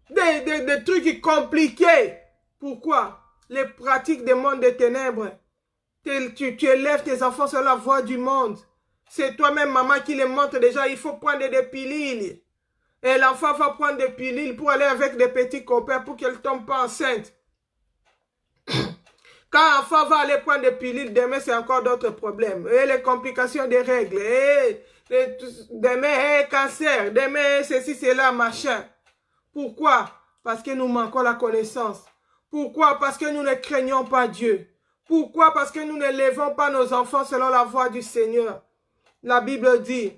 Des trucs compliqués. Pourquoi? Les pratiques des mondes des ténèbres. Tu élèves tes enfants sur la voie du monde. C'est toi-même, maman, qui les montre déjà. Il faut prendre des pilules. Et l'enfant va prendre des pilules pour aller avec des petits copains pour qu'elle ne tombe pas enceinte. Quand l'enfant va aller prendre des pilules, demain, c'est encore d'autres problèmes. Et les complications des règles. Demain, cancer. Demain, ceci, cela, machin. Pourquoi? Parce que nous manquons la connaissance. Pourquoi? Parce que nous ne craignons pas Dieu. Pourquoi? Parce que nous ne levons pas nos enfants selon la voie du Seigneur. La Bible dit,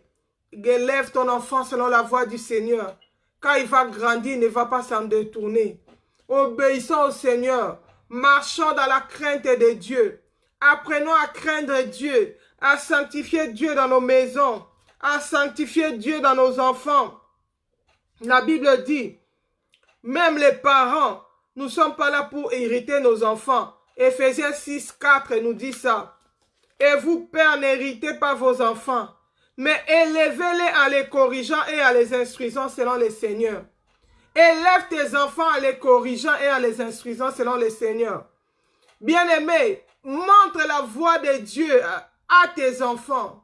élève ton enfant selon la voie du Seigneur. Quand il va grandir, il ne va pas s'en détourner. Obéissons au Seigneur. Marchons dans la crainte de Dieu. Apprenons à craindre Dieu, à sanctifier Dieu dans nos maisons, à sanctifier Dieu dans nos enfants. La Bible dit, même les parents, nous ne sommes pas là pour hériter nos enfants. Éphésiens 6, 4 nous dit ça. Et vous, pères, n'héritez pas vos enfants, mais élevez-les en les corrigeant et en les instruisant selon le Seigneur. Élève tes enfants en les corrigeant et en les instruisant selon le Seigneur. Bien-aimé, montre la voie de Dieu à tes enfants.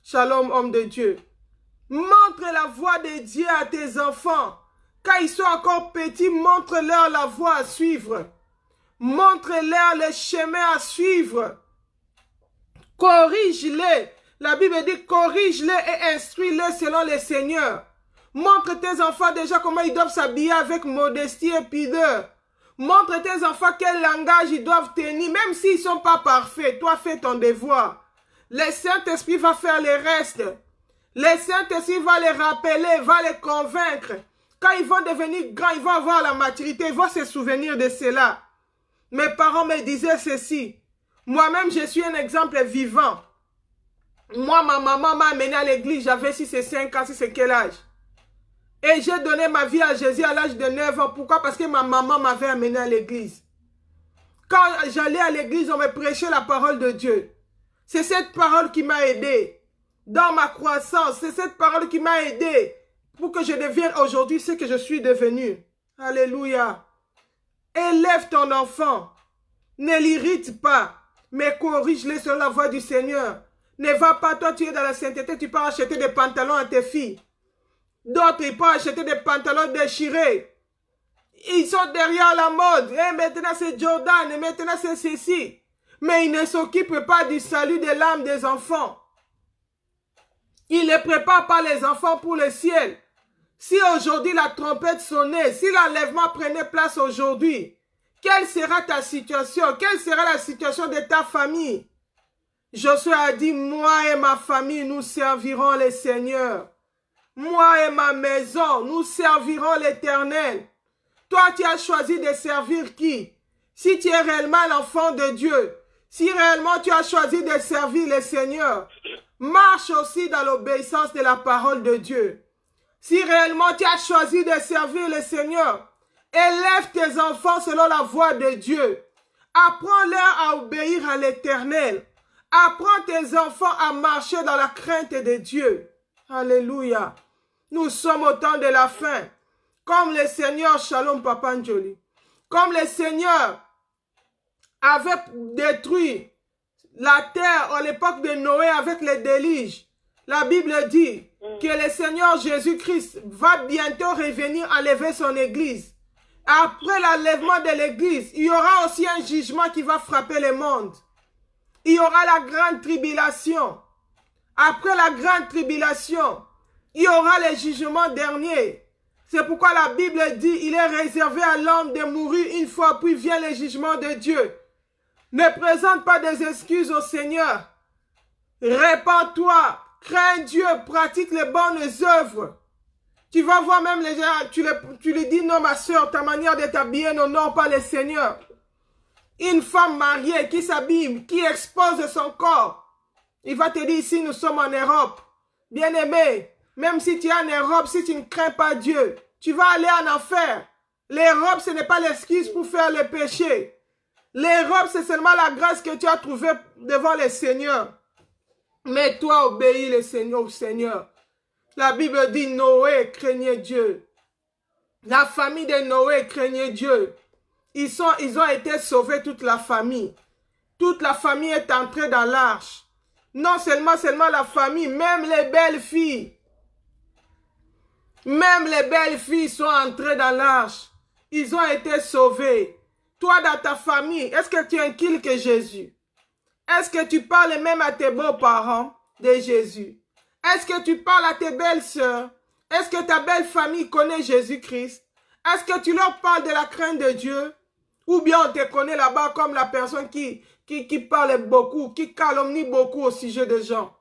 Shalom, homme de Dieu. Montre la voie de Dieu à tes enfants. Quand ils sont encore petits, montre-leur la voie à suivre. Montre-leur le chemin à suivre. Corrige-les. La Bible dit corrige-les et instruis-les selon le Seigneur. Montre tes enfants déjà comment ils doivent s'habiller avec modestie et pudeur. Montre tes enfants quel langage ils doivent tenir, même s'ils ne sont pas parfaits. Toi, fais ton devoir. Le Saint-Esprit va faire le reste. Le Saint-Esprit va les rappeler, va les convaincre. Quand ils vont devenir grands, ils vont avoir la maturité, ils vont se souvenir de cela. Mes parents me disaient ceci. Moi-même, je suis un exemple vivant. Moi, ma maman m'a amené à l'église, j'avais 6 et 5 ans, 6 et quel âge? Et j'ai donné ma vie à Jésus à l'âge de 9 ans. Pourquoi? Parce que ma maman m'avait amené à l'église. Quand j'allais à l'église, on me prêchait la parole de Dieu. C'est cette parole qui m'a aidé dans ma croissance. C'est cette parole qui m'a aidé pour que je devienne aujourd'hui ce que je suis devenu. Alléluia. Élève ton enfant. Ne l'irrite pas, mais corrige-les sur la voie du Seigneur. Ne va pas, toi tu es dans la sainteté, tu peux acheter des pantalons à tes filles. D'autres, ils peuvent acheter des pantalons déchirés. Ils sont derrière la mode. Et maintenant c'est Jordan, et maintenant c'est ceci. Mais ils ne s'occupent pas du salut de l'âme des enfants. Il ne prépare pas les enfants pour le ciel. Si aujourd'hui la trompette sonnait, si l'enlèvement prenait place aujourd'hui, quelle sera ta situation? Quelle sera la situation de ta famille? Josué a dit, moi et ma famille, nous servirons le Seigneur. Moi et ma maison, nous servirons l'Éternel. Toi, tu as choisi de servir qui? Si tu es réellement l'enfant de Dieu, si réellement tu as choisi de servir le Seigneur, marche aussi dans l'obéissance de la parole de Dieu. Si réellement tu as choisi de servir le Seigneur, élève tes enfants selon la voie de Dieu. Apprends-leur à obéir à l'Éternel. Apprends tes enfants à marcher dans la crainte de Dieu. Alléluia. Nous sommes au temps de la fin. Comme le Seigneur, Shalom Papa Njoli, comme le Seigneur avait détruit la terre à l'époque de Noé avec les déluges, la Bible dit que le Seigneur Jésus-Christ va bientôt revenir enlever son église. Après l'enlèvement de l'église, il y aura aussi un jugement qui va frapper le monde. Il y aura la grande tribulation. Après la grande tribulation, il y aura le jugement dernier. C'est pourquoi la Bible dit, il est réservé à l'homme de mourir une fois, puis vient le jugement de Dieu. Ne présente pas des excuses au Seigneur. Répands-toi, crains Dieu, pratique les bonnes œuvres. Tu vas voir même les gens, tu lui dis, non ma soeur, ta manière de t'habiller n'honore pas le Seigneur. Une femme mariée qui s'habille, qui expose son corps, il va te dire, ici nous sommes en Europe. Bien-aimé, même si tu es en Europe, si tu ne crains pas Dieu, tu vas aller en enfer. L'Europe, ce n'est pas l'excuse pour faire le péché. L'Europe, c'est seulement la grâce que tu as trouvée devant le Seigneur. Mais toi, obéis le Seigneur au Seigneur. La Bible dit, Noé craignait Dieu. La famille de Noé craignait Dieu. Ils ont été sauvés, toute la famille. Toute la famille est entrée dans l'arche. Non seulement la famille, même les belles filles. Même les belles filles sont entrées dans l'arche. Ils ont été sauvés. Toi, dans ta famille, est-ce que tu inculques Jésus? Est-ce que tu parles même à tes beaux-parents de Jésus? Est-ce que tu parles à tes belles-sœurs? Est-ce que ta belle famille connaît Jésus-Christ? Est-ce que tu leur parles de la crainte de Dieu? Ou bien on te connaît là-bas comme la personne qui parle beaucoup, qui calomnie beaucoup au sujet des gens?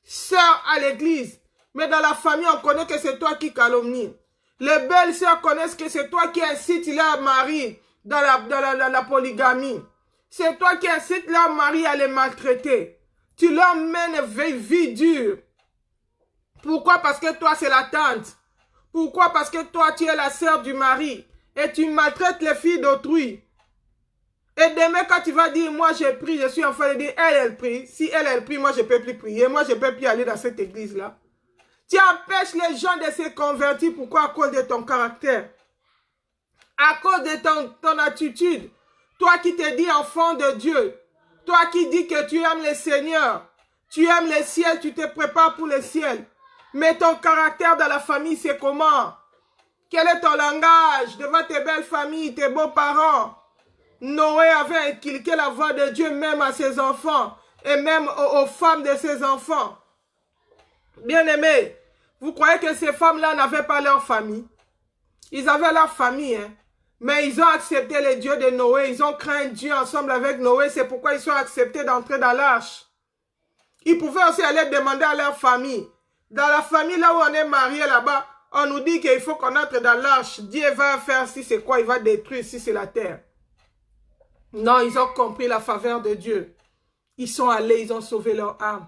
Sœur à l'église, mais dans la famille, on connaît que c'est toi qui calomnie. Les belles sœurs connaissent que c'est toi qui incites leur mari dans la polygamie. C'est toi qui incites leur mari à les maltraiter. Tu leur mènes une vie dure. Pourquoi? Parce que toi, c'est la tante. Pourquoi? Parce que toi, tu es la sœur du mari. Et tu maltraites les filles d'autrui. Et demain, quand tu vas dire, moi j'ai pris, je suis en train de dire, elle prie. Si elle prie, moi je ne peux plus prier. Moi je ne peux plus aller dans cette église-là. Tu empêches les gens de se convertir. Pourquoi? À cause de ton caractère. À cause de ton attitude. Toi qui te dis enfant de Dieu. Toi qui dis que tu aimes le Seigneur. Tu aimes le ciel, tu te prépares pour le ciel. Mais ton caractère dans la famille, c'est comment? Quel est ton langage devant tes belles familles, tes beaux-parents? Noé avait inculqué la voix de Dieu même à ses enfants et même aux femmes de ses enfants. Bien-aimés, vous croyez que ces femmes-là n'avaient pas leur famille? Ils avaient leur famille, hein? Mais ils ont accepté le Dieu de Noé. Ils ont craint Dieu ensemble avec Noé. C'est pourquoi ils sont acceptés d'entrer dans l'arche. Ils pouvaient aussi aller demander à leur famille. Dans la famille, là où on est marié là-bas, on nous dit qu'il faut qu'on entre dans l'arche. Dieu va faire si c'est quoi? Il va détruire si c'est la terre. Non, ils ont compris la faveur de Dieu. Ils sont allés, ils ont sauvé leur âme.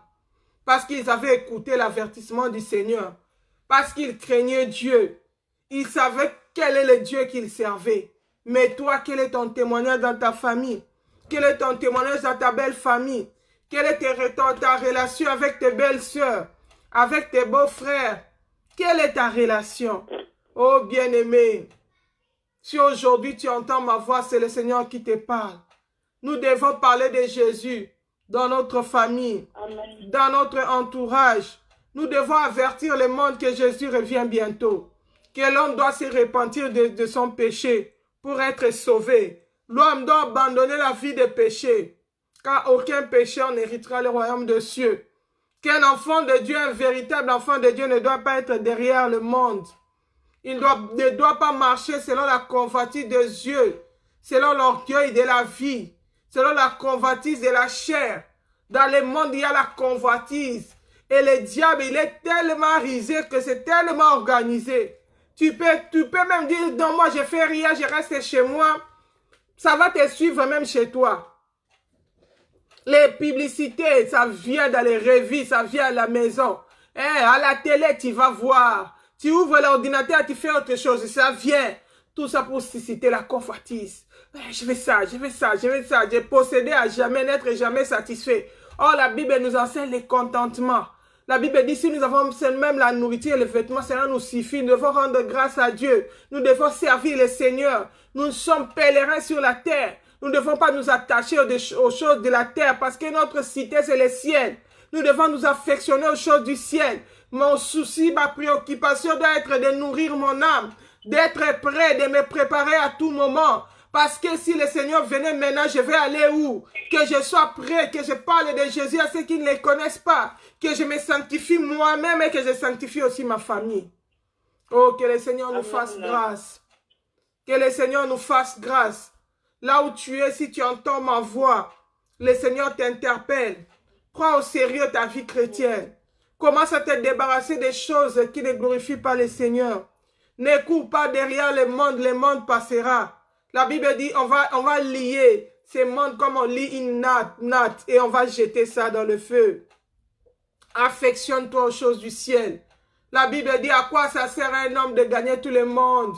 Parce qu'ils avaient écouté l'avertissement du Seigneur. Parce qu'ils craignaient Dieu. Ils savaient quel est le Dieu qu'ils servaient. Mais toi, quel est ton témoignage dans ta famille? Quel est ton témoignage dans ta belle famille? Quelle est ta relation avec tes belles sœurs? Avec tes beaux-frères? Quelle est ta relation? Oh bien-aimé, si aujourd'hui tu entends ma voix, c'est le Seigneur qui te parle. Nous devons parler de Jésus dans notre famille, Amen. dans notre entourage. Nous devons avertir le monde que Jésus revient bientôt. Que l'homme doit se repentir de son péché pour être sauvé. L'homme doit abandonner la vie de péché. Car aucun pécheur n'héritera le royaume des cieux. Qu'un enfant de Dieu, un véritable enfant de Dieu ne doit pas être derrière le monde. Il ne doit pas marcher selon la convoitise des yeux, selon l'orgueil de la vie, selon la convoitise de la chair. Dans le monde, il y a la convoitise. Et le diable, il est tellement risé que c'est tellement organisé. Tu peux même dire, non, moi je fais rien, je reste chez moi. Ça va te suivre même chez toi. Les publicités, ça vient dans les revues, ça vient à la maison. À la télé, tu vas voir. Tu ouvres l'ordinateur, tu fais autre chose. Ça vient. Tout ça pour susciter la convoitise. Je veux ça, je veux ça, je veux ça. J'ai possédé à jamais, n'être jamais satisfait. Oh, la Bible nous enseigne le contentement. La Bible dit, si nous avons même la nourriture et les vêtements, cela nous suffit. Nous devons rendre grâce à Dieu. Nous devons servir le Seigneur. Nous sommes pèlerins sur la terre. Nous ne devons pas nous attacher aux choses de la terre parce que notre cité, c'est le ciel. Nous devons nous affectionner aux choses du ciel. Mon souci, ma préoccupation doit être de nourrir mon âme, d'être prêt, de me préparer à tout moment. Parce que si le Seigneur venait maintenant, je vais aller où? Que je sois prêt, que je parle de Jésus à ceux qui ne le connaissent pas. Que je me sanctifie moi-même et que je sanctifie aussi ma famille. Oh, que le Seigneur nous fasse grâce. Que le Seigneur nous fasse grâce. Là où tu es, si tu entends ma voix, le Seigneur t'interpelle. Prends au sérieux ta vie chrétienne. Commence à te débarrasser des choses qui ne glorifient pas le Seigneur. Ne cours pas derrière le monde passera. La Bible dit, on va lier ces mondes comme on lie une natte et on va jeter ça dans le feu. Affectionne-toi aux choses du ciel. La Bible dit, à quoi ça sert à un homme de gagner tout le monde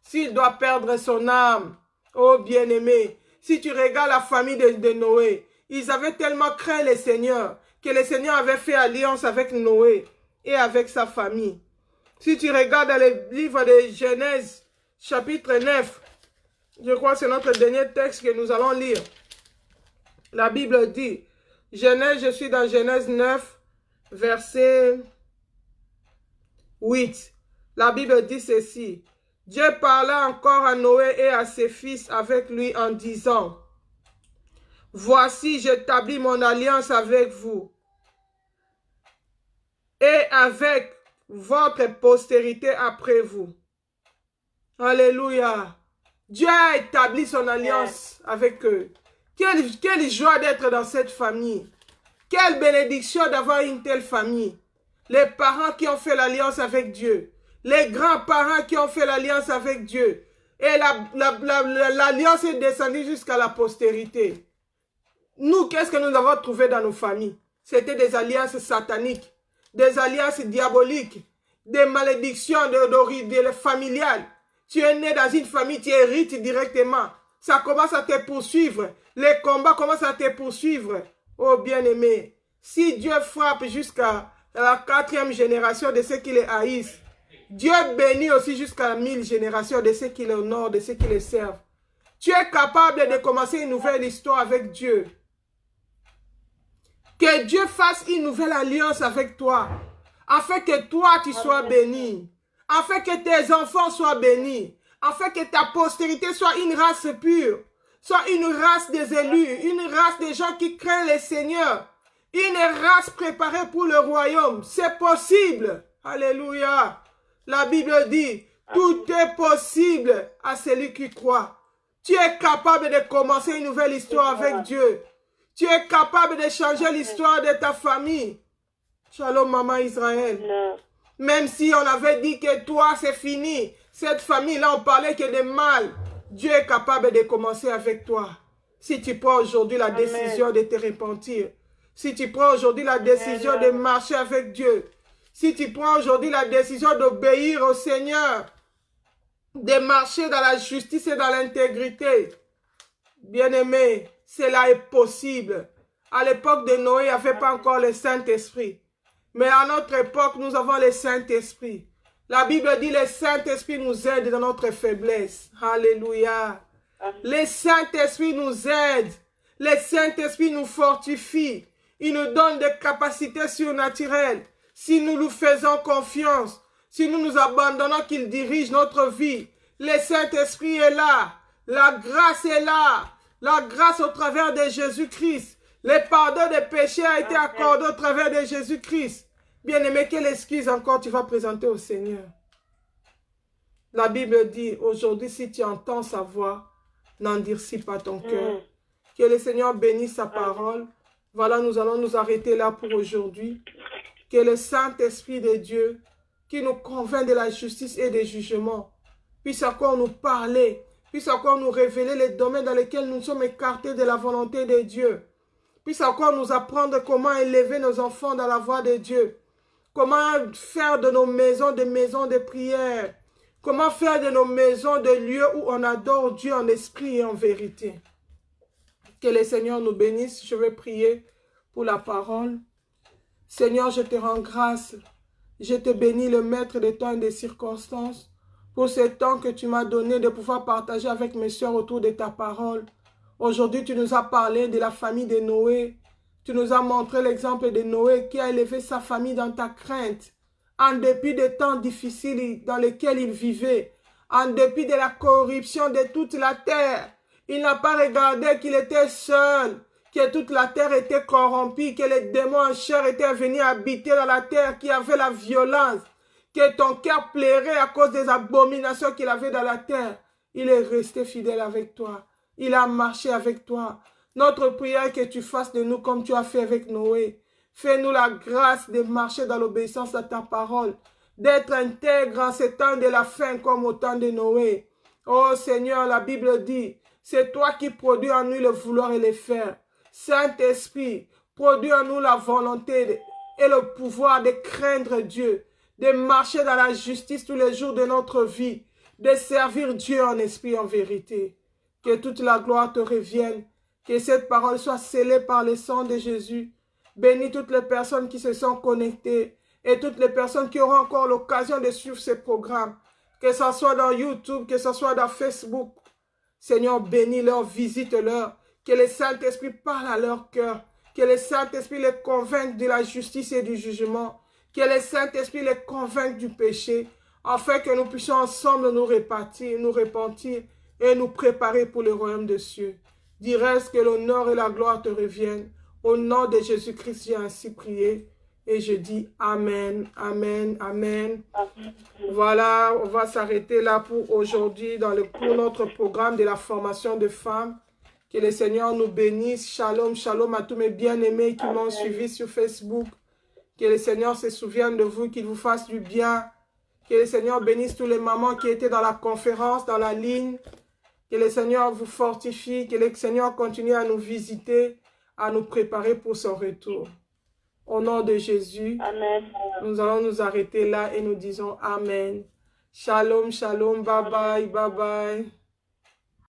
s'il doit perdre son âme? Oh bien-aimé, si tu regardes la famille de Noé, ils avaient tellement craint le Seigneur que le Seigneur avait fait alliance avec Noé et avec sa famille. Si tu regardes dans le livre de Genèse, chapitre 9, je crois que c'est notre dernier texte que nous allons lire. La Bible dit, je suis dans Genèse 9, verset 8. La Bible dit ceci. Dieu parla encore à Noé et à ses fils avec lui en disant, « Voici, j'établis mon alliance avec vous et avec votre postérité après vous. » Alléluia. Dieu a établi son alliance avec eux. Quelle joie d'être dans cette famille. Quelle bénédiction d'avoir une telle famille. Les parents qui ont fait l'alliance avec Dieu. Les grands-parents qui ont fait l'alliance avec Dieu. Et l'alliance est descendue jusqu'à la postérité. Nous, qu'est-ce que nous avons trouvé dans nos familles? C'était des alliances sataniques, des alliances diaboliques, des malédictions familiales. Tu es né dans une famille, tu hérites directement. Ça commence à te poursuivre. Les combats commencent à te poursuivre. Oh bien-aimé, si Dieu frappe jusqu'à la 4e génération de ceux qui les haïssent, Dieu bénit aussi jusqu'à 1000 générations de ceux qui l'honorent, de ceux qui les servent. Tu es capable de commencer une nouvelle histoire avec Dieu. Que Dieu fasse une nouvelle alliance avec toi, afin que toi tu sois béni, afin que tes enfants soient bénis, afin que ta postérité soit une race pure, soit une race des élus, une race des gens qui craignent le Seigneur, une race préparée pour le royaume. C'est possible. Alléluia. La Bible dit, tout est possible à celui qui croit. Tu es capable de commencer une nouvelle histoire avec Dieu. Tu es capable de changer l'histoire de ta famille. Shalom, maman Israël. Même si on avait dit que toi, c'est fini. Cette famille-là, on parlait que de mal. Dieu est capable de commencer avec toi. Si tu prends aujourd'hui la décision de te repentir. Si tu prends aujourd'hui la décision de marcher avec Dieu. Si tu prends aujourd'hui la décision d'obéir au Seigneur, de marcher dans la justice et dans l'intégrité, bien-aimé, cela est possible. À l'époque de Noé, il n'y avait pas encore le Saint-Esprit. Mais à notre époque, nous avons le Saint-Esprit. La Bible dit le Saint-Esprit nous aide dans notre faiblesse. Alléluia. Le Saint-Esprit nous aide. Le Saint-Esprit nous fortifie. Il nous donne des capacités surnaturelles. Si nous nous faisons confiance, si nous nous abandonnons qu'il dirige notre vie, le Saint-Esprit est là, la grâce est là, la grâce au travers de Jésus-Christ, Le pardon des péchés a été accordé au travers de Jésus-Christ. Bien-aimé, quelle excuse encore tu vas présenter au Seigneur? La Bible dit, aujourd'hui, si tu entends sa voix, n'endurcis pas ton cœur. Que le Seigneur bénisse sa parole. Voilà, nous allons nous arrêter là pour aujourd'hui. Que le Saint-Esprit de Dieu, qui nous convainc de la justice et des jugements, puisse encore nous parler, puisse encore nous révéler les domaines dans lesquels nous sommes écartés de la volonté de Dieu, puisse encore nous apprendre comment élever nos enfants dans la voie de Dieu, comment faire de nos maisons des maisons de prière, comment faire de nos maisons des lieux où on adore Dieu en esprit et en vérité. Que le Seigneur nous bénisse. Je vais prier pour la parole. Seigneur, je te rends grâce. Je te bénis, le maître des temps et des circonstances, pour ce temps que tu m'as donné de pouvoir partager avec mes soeurs autour de ta parole. Aujourd'hui, tu nous as parlé de la famille de Noé. Tu nous as montré l'exemple de Noé qui a élevé sa famille dans ta crainte, en dépit des temps difficiles dans lesquels il vivait, en dépit de la corruption de toute la terre. Il n'a pas regardé qu'il était seul, que toute la terre était corrompue, que les démons en chair étaient venus habiter dans la terre, qu'il y avait la violence, que ton cœur plairait à cause des abominations qu'il avait dans la terre. Il est resté fidèle avec toi. Il a marché avec toi. Notre prière est que tu fasses de nous comme tu as fait avec Noé. Fais-nous la grâce de marcher dans l'obéissance à ta parole, d'être intègre en ces temps de la fin comme au temps de Noé. Oh Seigneur, la Bible dit, c'est toi qui produis en nous le vouloir et le faire. Saint-Esprit, produis en nous la volonté et le pouvoir de craindre Dieu, de marcher dans la justice tous les jours de notre vie, de servir Dieu en esprit et en vérité. Que toute la gloire te revienne, que cette parole soit scellée par le sang de Jésus. Bénis toutes les personnes qui se sont connectées et toutes les personnes qui auront encore l'occasion de suivre ces programmes, que ce soit dans YouTube, que ce soit dans Facebook. Seigneur, bénis-leur, visite-leur, que le Saint-Esprit parle à leur cœur, que le Saint-Esprit les convainque de la justice et du jugement, que le Saint-Esprit les convainque du péché, afin que nous puissions ensemble nous repentir et nous préparer pour le royaume des cieux. Dis reste que l'honneur et la gloire te reviennent. Au nom de Jésus-Christ, j'ai ainsi prié. Et je dis Amen, Amen, Amen. Voilà, on va s'arrêter là pour aujourd'hui pour notre programme de la formation de femmes. Que le Seigneur nous bénisse. Shalom, shalom à tous mes bien-aimés qui m'ont suivi sur Facebook. Que le Seigneur se souvienne de vous, qu'il vous fasse du bien. Que le Seigneur bénisse tous les mamans qui étaient dans la conférence, dans la ligne. Que le Seigneur vous fortifie. Que le Seigneur continue à nous visiter, à nous préparer pour son retour. Au nom de Jésus, Amen. Nous allons nous arrêter là et nous disons Amen. Shalom, shalom, bye bye, bye bye.